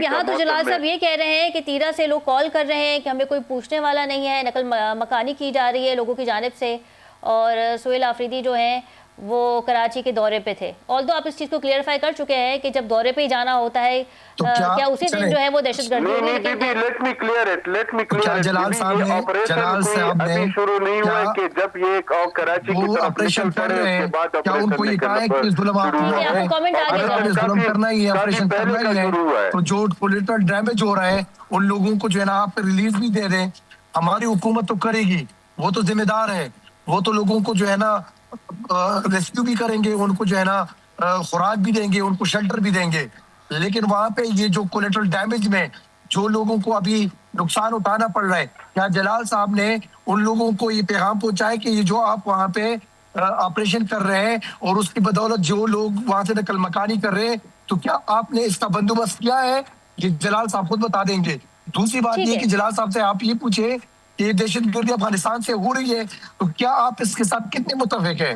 یہاں تو جلال صاحب یہ کہہ رہے ہیں کہ تیرا سے لوگ کال کر رہے ہیں کہ ہمیں کوئی پوچھنے والا نہیں ہے، نقل مکانی کی جا رہی ہے لوگوں کی جانب سے، اور سہیل آفریدی جو ہیں وہ کراچی کے دورے پہ تھے. آلدو آپ اس چیز کو کلیئرفائی کر چکے ہیں کہ جب دورے پہ ہی جانا ہوتا ہے کیا اسی دن جو ہے وہ دہشت گردی ہوئی. لیٹ می کلیئر اٹ جلال صاحب نے ابھی شروع نہیں ہوا ہے کہ جب یہ کراچی کی طرف آپریشن کر رہے ہیں، کیا ان کو یہ کہا ہے کہ ظلم آپ ظلم کرنا ہی ہے، آپریشن کرنا ہی ہے، تو جو کولیٹرل ڈیمیج ہو رہا ہے ان لوگوں کو جو ہے نا آپ ریلیز بھی دے دیں. ہماری حکومت تو کرے گی، وہ تو ذمہ دار ہے، وہ تو لوگوں کو جو ہے نا ریسکیو بھی کریں گے، ان کو جو ہے نا خوراک بھی دیں گے، ان کو شیلٹر بھی دیں گے. لیکن وہاں پہ یہ جو کولیٹرل ڈیمیج میں جو لوگوں کو ابھی نقصان اٹھانا پڑ رہا ہے، کیا جلال صاحب نے ان لوگوں کو یہ پیغام پہنچائے کہ یہ جو آپ وہاں پہ آپریشن کر رہے ہیں اور اس کی بدولت جو لوگ وہاں سے نقل مکانی کر رہے ہیں، تو کیا آپ نے اس کا بندوبست کیا ہے؟ یہ جلال صاحب خود بتا دیں گے. دوسری بات یہ کہ جلال صاحب سے آپ یہ پوچھیں کہ دہشت گردی افغانستان سے ہو رہی ہے، تو کیا آپ اس کے ساتھ کتنے متفق ہیں؟